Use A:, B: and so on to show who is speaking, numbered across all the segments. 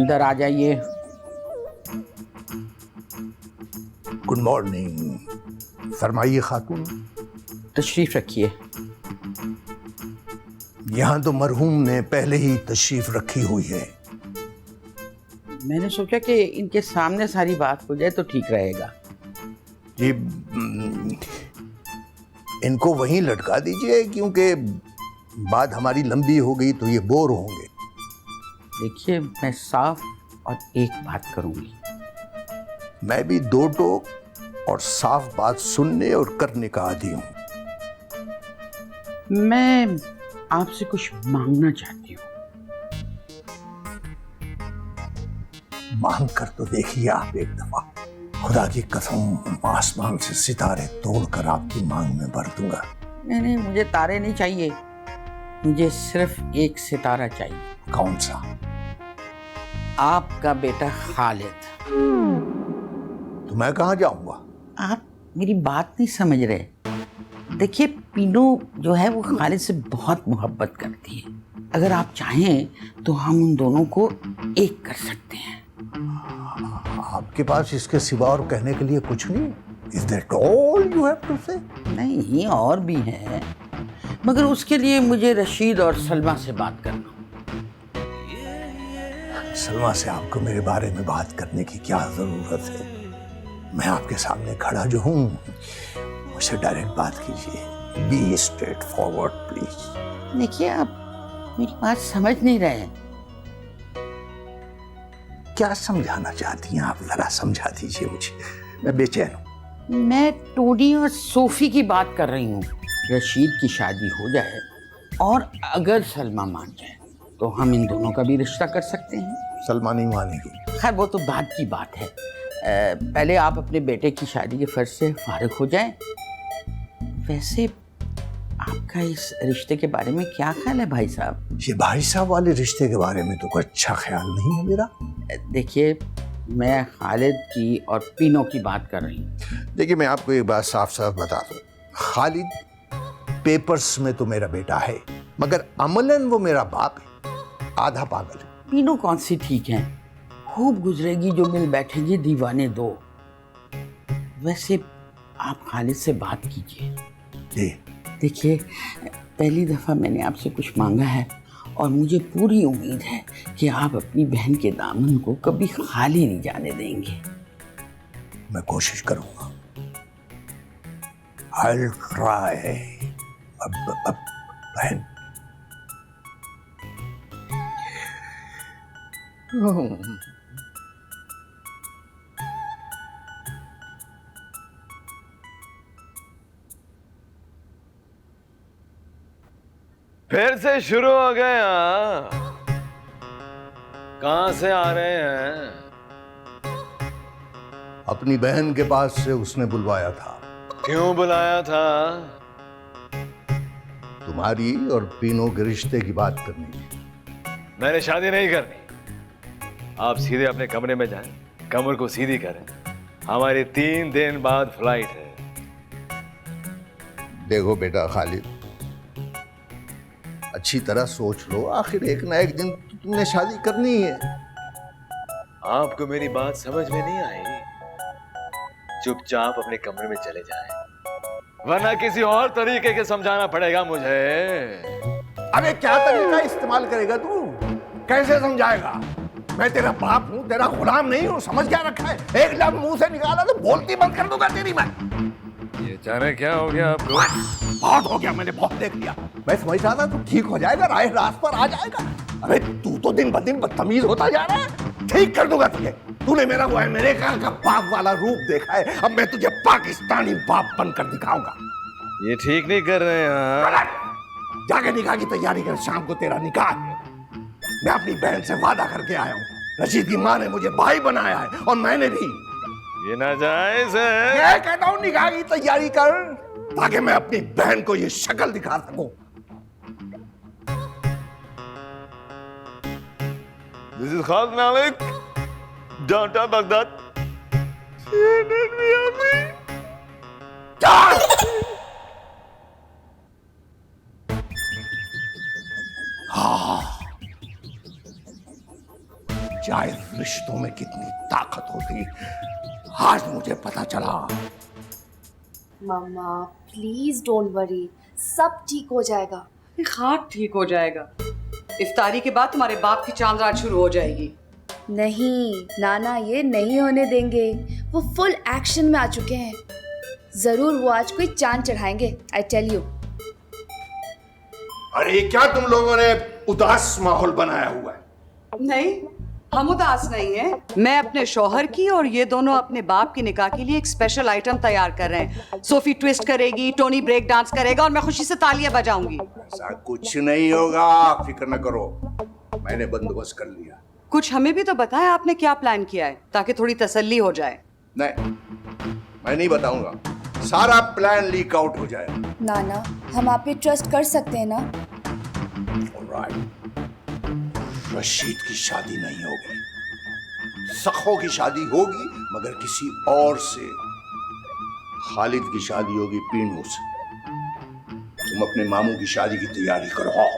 A: अंदर आ जाइए।
B: Good morning. फरमाइए खातून।
A: तशरीफ रखिए।
B: यहाँ तो मरहूम ने पहले ही तशरीफ रखी हुई है।
A: मैंने सोचा कि इनके सामने सारी बात हो जाए तो ठीक रहेगा।
B: जी, इनको वहीं लटका दीजिए, क्योंकि बात हमारी लंबी हो गई तो ये बोर होंगे।
A: देखिए, मैं साफ और एक बात करूंगी।
B: मैं भी दो टोक और साफ बात सुनने और करने का आदी हूं।
A: मैं आपसे कुछ मांगना चाहती हूँ।
B: मांग कर तो देखिए आप एक दफा। खुदा की कसम, आसमान से सितारे तोड़कर आपकी मांग में भर दूंगा।
A: नहीं, मुझे तारे नहीं चाहिए, मुझे सिर्फ एक सितारा चाहिए।
B: कौन सा?
A: आपका बेटा खालिद।
B: तो मैं कहाँ जाऊंगा?
A: आप मेरी बात नहीं समझ रहे। देखिए, पीनू जो है वो खालिद से बहुत मोहब्बत करती है। अगर आप चाहें तो हम उन दोनों को एक कर सकते हैं।
B: आपके पास इसके सिवा और कहने के लिए कुछ नहीं? Is that all you have to say?
A: नहीं, और भी है, मगर उसके लिए मुझे रशीद और सलमा से बात करना।
B: सलमा से आपको मेरे बारे में बात करने की क्या जरूरत है? मैं आपके सामने खड़ा जो हूं, मुझसे डायरेक्ट बात कीजिए। Be straight forward please.
A: देखिए, आप मेरी बात समझ नहीं रहे हैं।
B: क्या समझाना चाहती हैं आप? जरा समझा दीजिए मुझे, मैं बेचैन हूं।
A: मैं टोनी और सोफी की बात कर रही हूँ। रशीद की शादी हो जाए और अगर सलमा मान जाए तो हम इन दोनों का भी रिश्ता कर सकते हैं।
B: सलमा नहीं मानेगी।
A: खैर, वो तो बाद की बात है। पहले आप अपने बेटे की शादी के फर्ज से फारिग हो जाएं। वैसे आपका इस रिश्ते के बारे में क्या ख्याल है भाई साहब?
B: ये भाई साहब वाले रिश्ते के बारे में तो कोई अच्छा ख्याल नहीं है मेरा।
A: देखिए, मैं खालिद की और पीनो की बात कर रही हूँ।
B: देखिए, मैं आपको एक बात साफ साफ बता दूं। खालिद पेपर्स में तो मेरा बेटा है, मगर अमलन वो मेरा बाप है, आधा पागल है।
A: पीनो कौन सी ठीक है, खूब गुजरेगी जो मिल बैठेगी दीवाने दो। वैसे आप खालिद से बात कीजिए।
B: जी।
A: देखिए, पहली दफ़ा मैंने आपसे कुछ मांगा है और मुझे पूरी उम्मीद है कि आप अपनी बहन के दामन को कभी खाली नहीं जाने देंगे।
B: मैं कोशिश करूंगा। I'll try। अब बहन,
C: फिर से शुरू हो गए? कहां से आ रहे हैं?
B: अपनी बहन के पास से उसने बुलवाया था।
C: क्यों बुलाया था?
B: तुम्हारी और पीनो के रिश्ते की बात करनी थी।
C: मैंने शादी नहीं करनी। आप सीधे अपने कमरे में जाएं, कमर को सीधी करें। हमारी 3 दिन बाद फ्लाइट है।
B: देखो बेटा खालिद, अच्छी तरह सोच लो। आखिर एक ना एक दिन तो तुमने शादी करनी है।
C: आपको मेरी बात समझ में नहीं आई? चुपचाप अपने कमरे में चले जाएं, वरना किसी और तरीके के समझाना पड़ेगा मुझे।
B: अबे क्या तरीका इस्तेमाल करेगा तू? कैसे समझाएगा? मैं तेरा बाप हूं, तेरा गुलाम नहीं हूं। समझ क्या रखा है? एक जब मुंह से निकाला तो बोलती बंद कर दूंगा तेरी मैं।
C: ये अचानक क्या हो गया आपको?
B: बहुत हो गया, मैंने बहुत देख लिया। मैं समझ रहा था तू ठीक हो जाएगा, राह रास्त पर आ जाएगा। अरे तू तो दिन ब दिन बदतमीज होता जा रहा है। ठीक कर दूंगा तुझे। तूने मेरा वो अमेरिका का बाप वाला रूप देखा है, अब मैं तुझे पाकिस्तानी बाप बनकर दिखाऊंगा।
C: ये ठीक नहीं कर रहे हैं।
B: जाके निकाह की तैयारी कर, शाम को तेरा निकाह है। मैं अपनी बहन से वादा करके आया हूँ। रशीद की माँ ने मुझे भाई बनाया है और मैंने भी।
C: ये नाजायज है।
B: मैं कहता हूँ निकाह की तैयारी कर, ताकि मैं अपनी बहन को ये शक्ल दिखा सकूं।
C: This is Khalid Malik, downtown Baghdad. CNN Miami.
B: नाजायज रिश्तों में कितनी ताकत होती, आज मुझे पता चला।
D: मम्मा प्लीज डोंट वरी, सब ठीक हो जाएगा।
E: हाँ ठीक हो जाएगा। इफ्तारी के बाद तुम्हारे बाप की चांद रात शुरू हो जाएगी।
D: नहीं नाना, ये नहीं होने देंगे। वो फुल एक्शन में आ चुके हैं। जरूर वो आज कोई चांद चढ़ाएंगे, आई टेल यू।
B: अरे क्या तुम लोगों ने उदास माहौल बनाया हुआ है?
E: नहीं, हम उदास नहीं हैं। मैं अपने शौहर की और ये दोनों अपने बाप की निकाह के लिए एक स्पेशल आइटम तैयार कर रहे हैं। सोफी ट्विस्ट करेगी, टोनी ब्रेक डांस करेगा और मैं खुशी से तालियां बजाऊंगी।
B: ऐसा कुछ नहीं होगा, फिक्र न करो, मैंने बंदोबस्त कर लिया।
E: कुछ हमें भी तो बताया आपने क्या प्लान किया है, ताकि थोड़ी तसल्ली हो जाए।
B: नहीं, मैं नहीं बताऊंगा, सारा प्लान लीक आउट हो जाएगा।
D: नाना हम आप पे ट्रस्ट कर सकते हैं ना?
B: ऑलराइट, रशीद की शादी नहीं होगी, सखो की शादी होगी, मगर किसी और से। खालिद की शादी होगी पीनू से। तुम अपने मामू की शादी की तैयारी करो।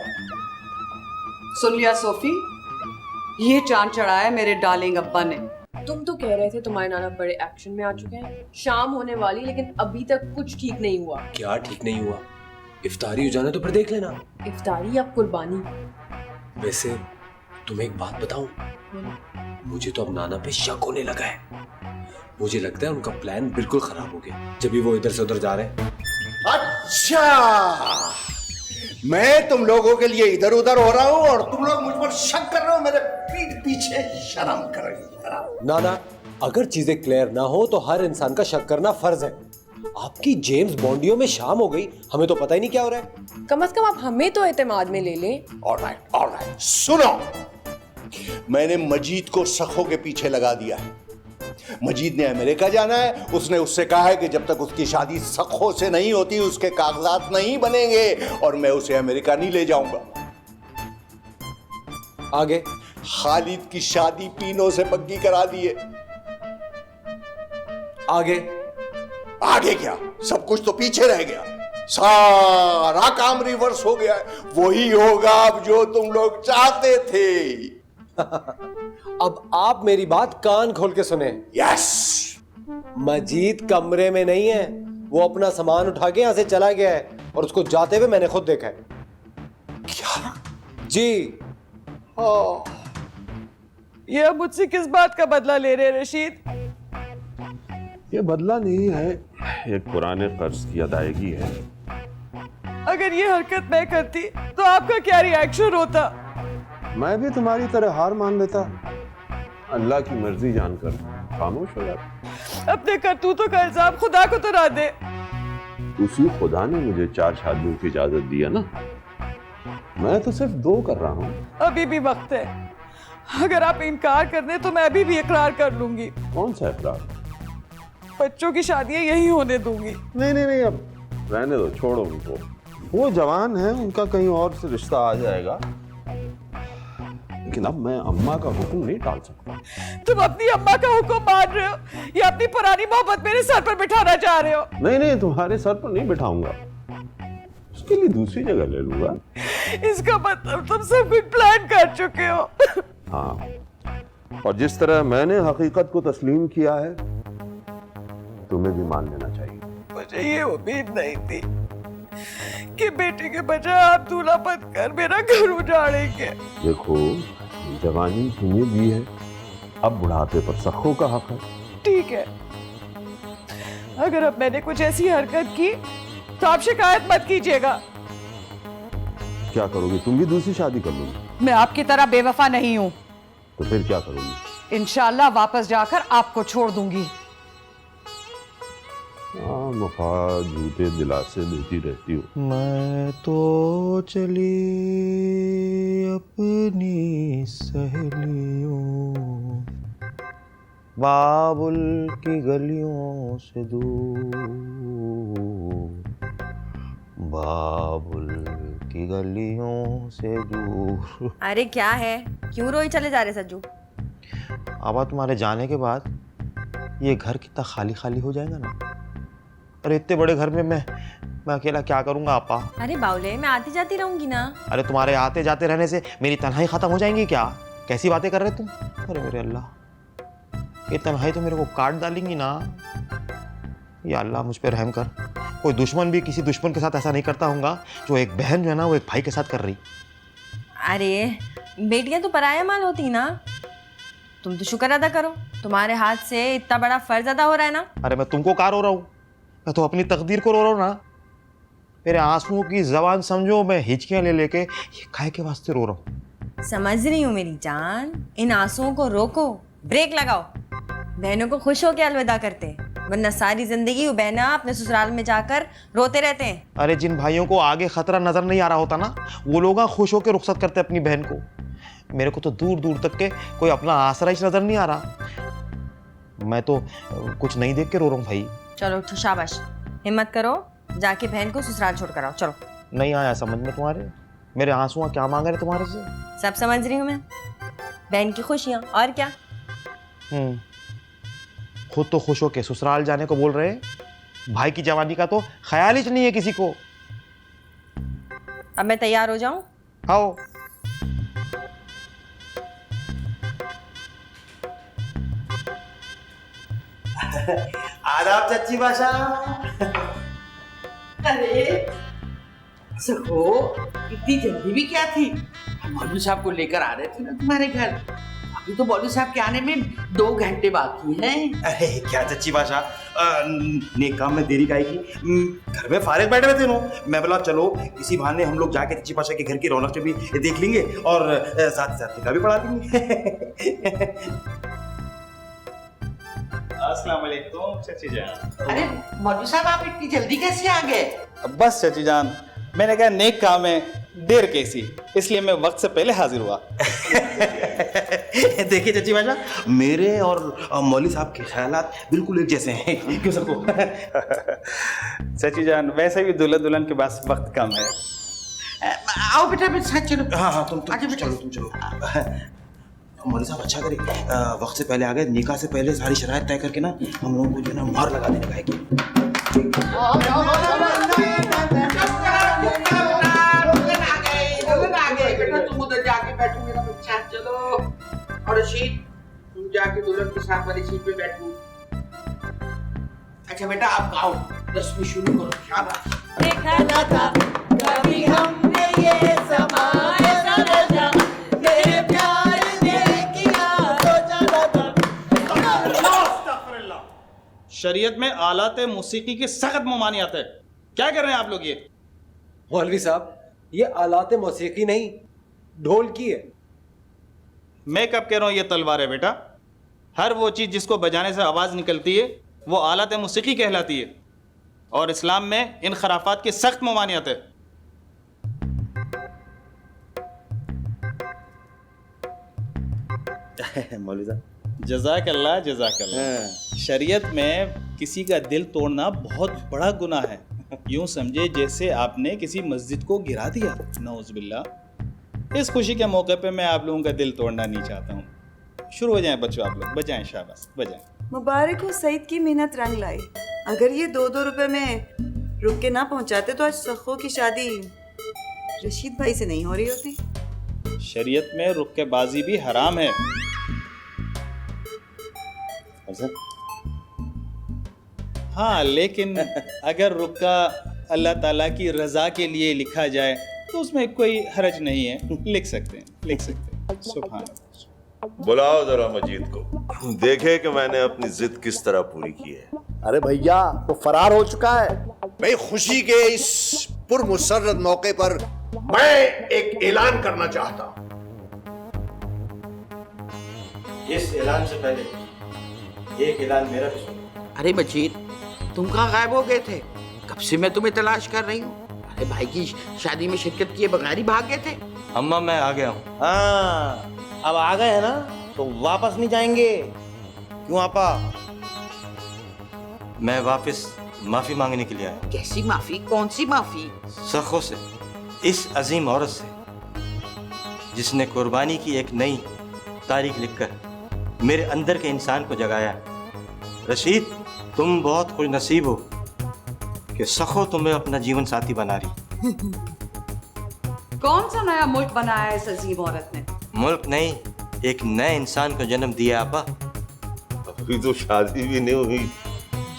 E: सुन लिया सोफी, ये चांद चढ़ाया मेरे डार्लिंग अब्बा ने।
F: तुम तो कह रहे थे तुम्हारे नाना बड़े एक्शन में आ चुके हैं, शाम होने वाली, लेकिन अभी तक कुछ ठीक नहीं हुआ।
G: क्या ठीक नहीं हुआ? इफ्तारी हो जाना तो फिर देख लेना।
F: इफ्तारी या कुर्बानी?
G: वैसे तुम्हें एक बात बताऊं, मुझे तो अब नाना पे शक होने लगा है। मुझे लगता है उनका प्लान बिल्कुल खराब हो गया, जब भी वो इधर से उधर जा रहे हैं।
B: अच्छा, मैं तुम लोगों के लिए इधर उधर हो रहा हूँ और तुम लोग मुझ पर शक कर रहे हो, मेरे पीठ पीछे शर्म कर रही हो।
G: नाना, अगर चीजें क्लियर ना हो तो हर इंसान का शक करना फर्ज है। आपकी जेम्स बॉन्डियों में शाम हो गई, हमें तो पता ही नहीं क्या हो रहा है।
F: कम से कम आप हमें तो एतमाद में ले लें।
B: ऑलराइट, सुनो, मैंने मजीद को सखो के पीछे लगा दिया है। मजीद ने अमेरिका जाना है, उसने उससे कहा है कि जब तक उसकी शादी सखो से नहीं होती उसके कागजात नहीं बनेंगे और मैं उसे अमेरिका नहीं ले जाऊंगा।
G: आगे?
B: खालिद की शादी पीनो से पक्की करा दी है।
G: आगे?
B: आगे क्या, सब कुछ तो पीछे रह गया, सारा काम रिवर्स हो गया है। वही होगा अब जो तुम लोग चाहते थे।
G: अब आप मेरी बात कान खोल के सुने।
B: यस,
G: मजीद कमरे में नहीं है, वो अपना सामान उठा के यहां से चला गया है और उसको जाते हुए मैंने खुद देखा है।
B: क्या?
G: जी।
E: ये अब मुझसे किस बात का बदला ले रहे हैं रशीद?
H: ये बदला नहीं है, एक पुराने कर्ज की अदायगी है।
E: अगर ये हरकत मैं करती तो आपका क्या रिएक्शन होता?
H: मैं भी तुम्हारी तरह हार मान लेता, अल्लाह की मर्जी जानकर खामोश हो जाता।
E: अपने करतूतों का इल्जाम खुदा को तो ना दे।
H: उसी खुदा ने मुझे 4 शादियों की इजाजत दी है ना, मैं तो सिर्फ 2 कर रहा हूँ।
E: अभी भी वक्त है, अगर आप इनकार कर दें तो मैं अभी भी इकरार कर लूंगी।
H: कौन सा इकरार?
E: बच्चों की शादियां यही होने दूंगी।
H: नहीं, अब रहने दो, छोड़ो उनको, वो जवान है, उनका कहीं और से रिश्ता आ जाएगा। लेकिन अब मैं अम्मा का हुक्म नहीं टाल सकता।
E: तुम अपनी अम्मा का हुक्म मान रहे हो या अपनी पुरानी मोहब्बत मेरे सर पर बिठाना चाह रहे हो?
H: नहीं, तुम्हारे सर पर नहीं बिठाऊंगा, उसके लिए दूसरी जगह ले लूंगा।
E: इसका मतलब तुम सब कुछ प्लान कर चुके हो।
H: हाँ, और जिस तरह मैंने हकीकत को तस्लीम किया है, तुम्हें भी मान लेना चाहिए।
E: मुझे ये उम्मीद नहीं थी कि बेटे के बजाय आप दूल्हा बनकर मेरा घर उजाड़ेंगे।
H: देखो, जवानी तुम्हें दी है, अब बुढ़ापे पर सखो का हक है।
E: ठीक है, अगर अब मैंने कुछ ऐसी हरकत की तो आप शिकायत मत कीजिएगा।
H: क्या करोगी? तुम भी दूसरी शादी कर लोगी?
E: मैं आपकी तरह बेवफा नहीं हूँ।
H: तो फिर क्या करोगी?
E: इंशाल्लाह वापस जाकर आपको छोड़ दूंगी।
H: वफा झूठे दिलासे देती रहती हो।
I: मैं तो चली अपनी सहेलियों, बाबुल की गलियों से दूर, बाबुल की गलियों से दूर।
J: अरे क्या है, क्यों रोई चले जा रहे सज्जू?
I: आबा तुम्हारे जाने के बाद ये घर कितना खाली खाली हो जाएगा ना। अरे इतने बड़े घर में मैं अकेला क्या करूंगा आपा?
J: अरे बाउले, मैं आती जाती रहूंगी ना।
I: अरे तुम्हारे आते जाते रहने से मेरी तन्हाई खत्म हो जाएंगी क्या? कैसी बातें कर रहे तुम? अरे मेरे अल्लाह, ये तन्हाई तो मेरे को काट डालेंगी ना। या अल्लाह मुझ पर रहम कर। कोई दुश्मन भी किसी दुश्मन के साथ ऐसा नहीं करता होगा जो एक बहन जो है ना वो एक भाई के साथ कर रही।
J: अरे बेटियां तो पराया माल होती ना, तुम तो शुक्र अदा करो, तुम्हारे हाथ से इतना बड़ा फर्ज अदा हो रहा है ना।
I: अरे मैं तुमको कहाँ रो रहा हूँ, मैं तो अपनी तकदीर को रो रहा हूँ ना। मेरे आंसुओं की जबान समझो, मैं हिचकियाँ ले लेके ये काहे के वास्ते रो रहा हूँ।
J: समझ रही हूँ मेरी जान, इन आंसुओं को रोको, ब्रेक लगाओ, बहनों को खुश होकर अलविदा करते हैं, वरना सारी जिंदगी वो बहना अपने ससुराल में जाकर रोते रहते हैं।
I: अरे जिन भाइयों को आगे खतरा नजर नहीं आ रहा होता ना, वो लोग खुश होकर रुखसत करते अपनी बहन को। मेरे को तो दूर दूर तक के कोई अपना आसरा ही नजर नहीं आ रहा। मैं तो कुछ नहीं देख के रो रहा हूँ भाई।
J: चलो उठो, शाबाश, हिम्मत करो, जाके बहन को ससुराल छोड़ कर आओ। चलो।
I: नहीं आया समझ में तुम्हारे, मेरे आंसू क्या मांग रहे तुम्हारे से?
J: सब समझ रही हूँ मैं, बहन की खुशियाँ और क्या।
I: खुद तो खुश होके ससुराल जाने को बोल रहे हैं, भाई की जवानी का तो ख्याल ही नहीं है किसी को।
J: अब मैं तैयार हो जाऊं?
I: आओ।
K: आदाब चच्ची बाशा।
A: अरे सखो, इतनी जल्दी भी क्या थी? मौलवी साहब को लेकर आ रहे थे ना तुम्हारे घर, अभी तो मौलवी साहब के आने में 2 घंटे बाकी हैं।
K: अरे क्या चच्ची बाशा, नेक काम में देरी काहे की? घर में फारिग बैठे हुए थे नो, मैं बोला चलो इसी बहाने हम लोग जाके चच्ची बाशा के घर की रौनक भी देख लेंगे और साथ साथ निकाह भी पढ़ा लेंगे।
L: अस्सलाम वालेकुम चची जान।
A: अरे मौलवी साहब आप इतनी जल्दी कैसे आ गए?
L: बस चची जान, मैंने कहा नेक काम है, देर कैसी, इसलिए मैं वक्त से पहले हाजिर हुआ।
K: देखिए चची बाशा, मेरे और मौलवी साहब के ख्यालात बिल्कुल एक जैसे हैं। क्यों सबको?
L: चची जान, वैसे भी दुल्हन दुल्हन के पास वक्त कम है।
A: आओ बेटा मेरे साथ चलो।
K: हाँ तुम चलो, तुम चलो। मौलवी साहब अच्छा करे, वक्त से पहले आ गए, निकाह से पहले सारी शराइत तय करके ना हम लोगों को जो है ना मुहर लगा देने का
A: बेटा तुम उधर जाके बैठो मेरा बच्चा, चलो। और रशीद तुम जाके दुल्हन के साथ वाली सीट पे बैठो। अच्छा बेटा आप गाओ, रस्म शुरू करो। शाबाश।
M: देखा ना था कभी हमने ये समा ऐसा रजा, तेरे प्यार ने किया तो जाना था।
L: शरीयत में आलात मौसीकी की सख्त ममानियत है। क्या कर रहे हैं आप लोग ये?
G: मौलवी साहब, ये आलात मौसीकी नहीं, ढोल की है।
L: मैं कब कह रहा हूँ ये तलवार है बेटा? हर वो चीज़ जिसको बजाने से आवाज़ निकलती है वो आलात मौसीकी कहलाती है, और इस्लाम में इन खराफात की सख्त ममानियत है।
K: मौलवी साहब
L: जज़ाकल्लाह जज़ाकल्लाह। शरीयत में किसी का दिल तोड़ना बहुत बड़ा गुनाह है। यूं समझे जैसे आपने किसी मस्जिद को गिरा दिया, नौज़ुबिल्लाह। इस खुशी के मौके पे मैं आप लोगों का दिल तोड़ना नहीं चाहता हूँ। शुरू हो जाएं बच्चों, आप लोग बजाएं, शाबाश बजाएं।
E: मुबारक हो सईद की मेहनत रंग लाई। अगर ये 2-2 रुपए में रुक के ना पहुंचाते तो आज सखो की शादी रशीद भाई से नहीं हो रही होती।
L: शरीयत में रुक्केबाजी भी हराम है। हाँ, लेकिन अगर रुक्का अल्लाह ताला की रजा के लिए लिखा जाए तो उसमें कोई हरज नहीं है, लिख सकते हैं। सुभान अल्लाह।
H: बुलाओ जरा मजीद को, देखे कि मैंने अपनी जिद किस तरह पूरी की है।
B: अरे भैया वो फरार हो चुका है। मैं खुशी के इस पुरमुसर्रत मौके पर मैं एक ऐलान करना चाहता हूं।
K: इस ऐलान से पहले एक ऐलान मेरा भी सुनो।
A: अरे मजीद, तुम कहाँ गायब हो गए थे? कब से मैं तुम्हें तलाश कर रही हूँ। अरे भाई की शादी में शिरकत किए बगैर ही भाग गए थे।
K: अम्मा मैं आ गया हूँ। हाँ, अब आ गए हैं ना तो वापस नहीं जाएंगे। क्यों आपा? मैं वापस माफी मांगने के लिए आया।
A: कैसी माफी? कौन सी माफी?
K: सखो से, इस अजीम औरत से जिसने कुर्बानी की एक नई तारीख लिखकर मेरे अंदर के इंसान को जगाया। रशीद, तुम बहुत खुश नसीब हो कि सखो तुम्हें अपना जीवन साथी बना रही।
E: कौन सा नया मुल्क बनाया है इस अजीम औरत ने?
K: मुल्क नहीं, एक नए इंसान को जन्म दिया आपा।
H: अभी तो शादी भी नहीं हुई,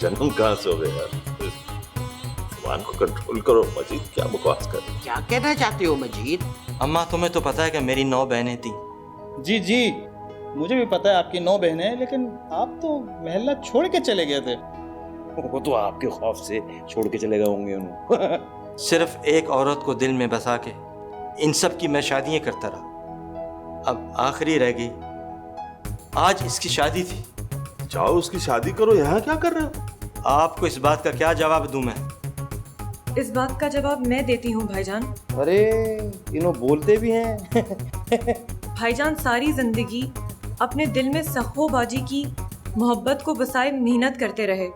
H: जन्म कहाँ से हो गया यार? जुबान को कंट्रोल करो मजीद, क्या बकवास कर।
A: क्या कहना चाहते हो मजीद?
K: अम्मा तुम्हें तो पता है कि मेरी 9 बहनें थी।
L: जी जी, मुझे भी पता है आपकी 9 बहनें हैं, लेकिन आप तो महल्ला छोड़ के चले गए थे।
G: वो तो आपके खौफ से छोड़ के चले गए होंगे उन्हें।
K: सिर्फ एक औरत को दिल में बसा के इन सब की मैं शादियां करता रहा। अब आखिरी रह गई, आज इसकी शादी थी।
H: जाओ उसकी शादी करो, यहाँ क्या कर रहे हो?
K: आपको इस बात का क्या जवाब दूं मैं?
J: इस बात का जवाब मैं देती हूँ भाईजान।
L: अरे इन्हों बोलते भी हैं।
J: भाईजान सारी जिंदगी अपने दिल में सखो बाजी की मोहब्बत को बसाए मेहनत करते रहे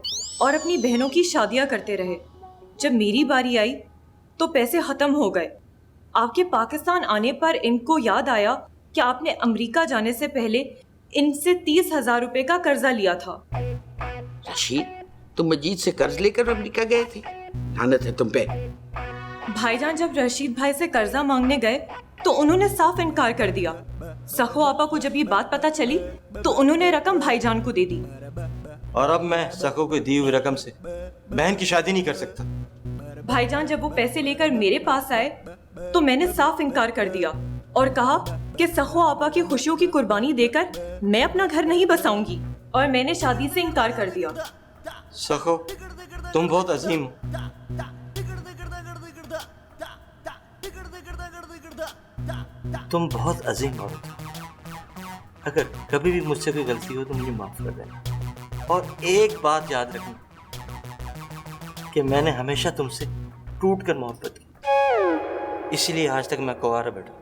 J: और अपनी बहनों की शादियां करते रहे। जब मेरी बारी आई तो पैसे खत्म हो गए। आपके पाकिस्तान आने पर इनको याद आया कि आपने अमेरिका जाने से पहले इनसे 30,000 रुपए का कर्जा लिया था।
A: रशीद, तुम मजीद से कर्ज लेकर अमेरिका गए थे? लानत है तुम पे।
J: भाईजान जब रशीद भाई से कर्जा मांगने गए तो उन्होंने साफ इनकार कर दिया। सखो आपा को जब ये बात पता चली तो उन्होंने रकम भाईजान को दे दी।
K: और अब मैं सखो को दी हुई रकम से बहन की शादी नहीं कर सकता।
J: भाईजान जब वो पैसे लेकर मेरे पास आए तो मैंने साफ इनकार कर दिया और कहा कि सखो आपा की खुशियों की कुर्बानी देकर मैं अपना घर नहीं बसाऊंगी, और मैंने शादी से इनकार कर दिया।
K: सखो तुम बहुत अजीम हो। तुम बहुत अजीम औरत हो। अगर कभी भी मुझसे कोई गलती हो तो मुझे माफ कर देना। और एक बात याद रखना कि मैंने हमेशा तुमसे टूट कर मोहब्बत की, इसलिए आज तक मैं कुंवारा बैठा।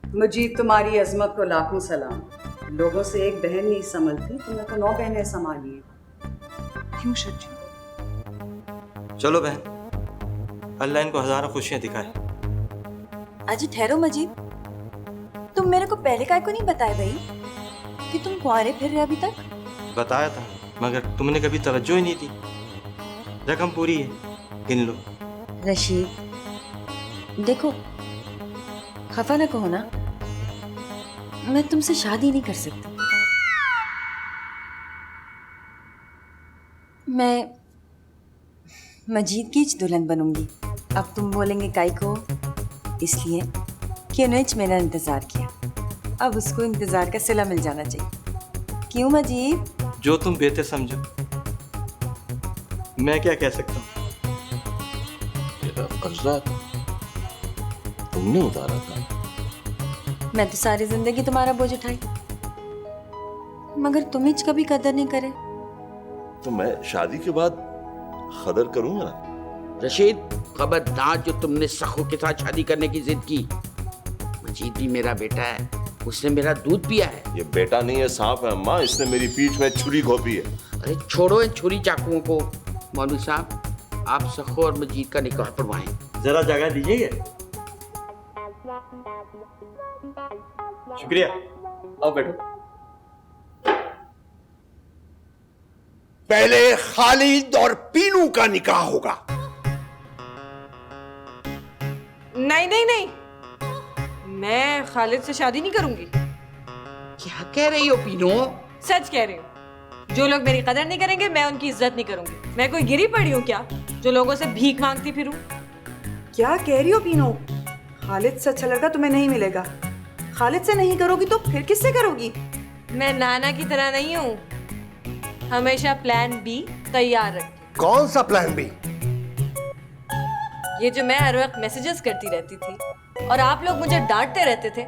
E: मजीद तुम्हारी अजमत को लाखों सलाम। लोगों से एक बहन नहीं संभलती, तुमने तो 9 बहनें संभाली हैं। क्यों सच्ची?
K: चलो बहन, अल्लाह इनको हजारों खुशियां दिखाए।
J: अजी ठहरो मजीद, तुम मेरे को पहले काहे को नहीं बताए भाई कि तुम कुंवारे फिर रहे अभी तक?
K: बताया था मगर तुमने कभी तवज्जो ही नहीं दी। रकम पूरी है, गिन लो।
J: रशीद देखो, खफा ना कहो ना, मैं तुमसे शादी नहीं कर सकती। मैं मजीद की दुल्हन बनूंगी। अब तुम बोलेंगे काई को, इसलिए कि उन्हें मेरा इंतजार किया, अब उसको इंतजार का सिला मिल जाना चाहिए। क्यों मजीद?
K: जो तुम बेहतर समझो। मैं क्या कह सकता हूँ?
H: तेरा कर्जा तुमने उतारा था।
J: मैं तो सारी जिंदगी तुम्हारा बोझ उठाई, मगर तुम ही कभी कदर नहीं करे।
H: तो मैं शादी के बाद कदर करूंगा।
A: रशीद, खबरदार जो तुमने सखो के साथ शादी करने की जिद की। मजीद भी मेरा बेटा है, उसने मेरा दूध पिया है।
H: ये बेटा नहीं है, सांप है अम्मा, इसने मेरी पीठ में छुरी घोंपी है।
A: अरे छोड़ो इन छुरी चाकुओं को। मौलवी साहब, आप सखो और मजीद का निकाह पढ़वाएं।
K: जरा जगह दीजिए। शुक्रिया, आओ बैठो।
B: पहले खालिद और पीनू का निकाह होगा।
F: नहीं नहीं नहीं, मैं खालिद से शादी नहीं करूंगी।
A: क्या कह रही हो पीनू?
F: सच कह रही हूँ। जो लोग मेरी कदर नहीं करेंगे मैं उनकी इज्जत नहीं करूंगी। मैं कोई गिरी पड़ी हूँ क्या जो लोगों से भीख मांगती फिरूं?
E: क्या कह रही हो पीनो? खालिद से अच्छा लड़का तुम्हें नहीं मिलेगा। खालिद से नहीं करोगी तो फिर किससे करोगी?
F: मैं नाना की तरह नहीं हूँ, हमेशा प्लान बी तैयार रखती।
B: कौन सा प्लान बी?
F: ये जो मैं हर वक्त मैसेजेस करती रहती थी और आप लोग मुझे डांटते रहते थे,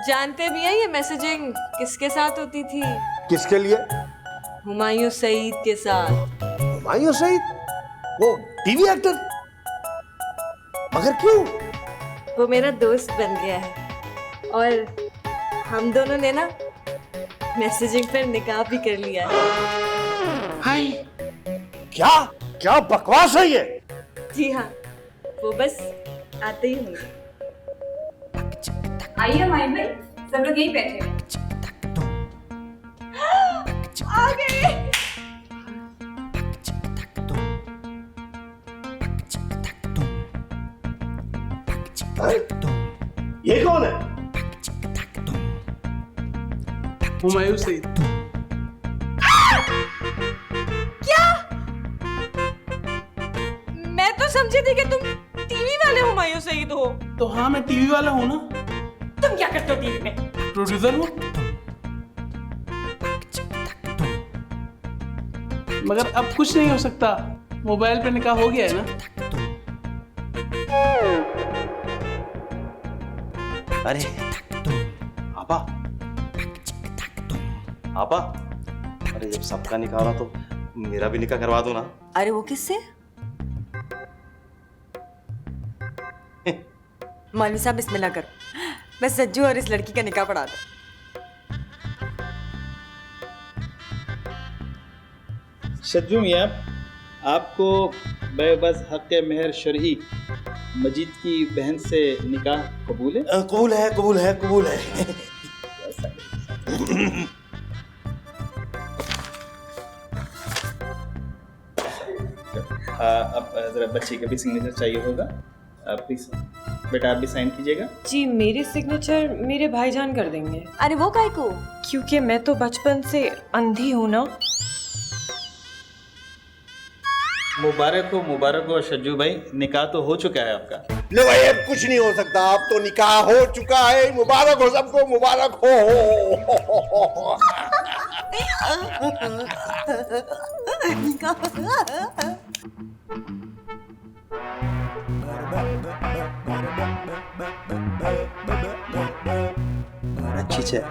F: जानते भी हैं ये मैसेजिंग किसके साथ होती थी?
B: किसके लिए?
F: हुमायूं सईद के साथ।
B: हुमायूं सईद? वो टीवी एक्टर? मगर क्यों?
F: वो मेरा दोस्त बन गया है और हम दोनों ने ना मैसेजिंग पर निकाह भी कर लिया है।
A: हाय,
B: क्या क्या बकवास है ये?
F: जी हाँ, वो बस आते ही होंगे। आइए माई भाई, सब लोग यहीं बैठे हैं। आ गए।
B: ये कौन है?
N: हुमायूं सईद।
J: क्या? मैं तो समझी थी कि तुम टीवी वाले हुमायूं सईद हो।
N: तो हाँ, मैं टीवी वाला हूँ ना।
J: तुम क्या करते हो टीवी में?
N: प्रोड्यूसर हूँ। मगर अब कुछ नहीं हो सकता, मोबाइल पे निकाह हो गया है ना।
K: अरे आपा, आपा, अरे जब सबका निकाह हो रहा तो मेरा भी निकाह करवा दो ना।
E: अरे वो किससे?
F: मौलवी साहब बिस्मिल्लाह करो, मैं सज्जू और इस लड़की का निकाह पढ़ा दो।
L: सज्जू मियाँ, आपको बेबस हक मेहर शरई मजीद की बहन से निकाह कबूल है?
K: कबूल है, कबूल है, कबूल है।
L: अब जरा बच्चे का भी सिग्नेचर चाहिए होगा, प्लीज बेटा आप भी साइन कीजिएगा।
J: जी, मेरे सिग्नेचर मेरे भाईजान कर देंगे।
F: अरे वो काय को?
J: क्योंकि मैं तो बचपन से अंधी हूँ ना।
L: मुबारक हो सज्जू भाई, निकाह तो हो चुका है आपका।
B: ले भाई, अब कुछ नहीं हो सकता, अब तो निकाह हो चुका है। मुबारक हो सबको, मुबारक हो।
K: अच्छी है।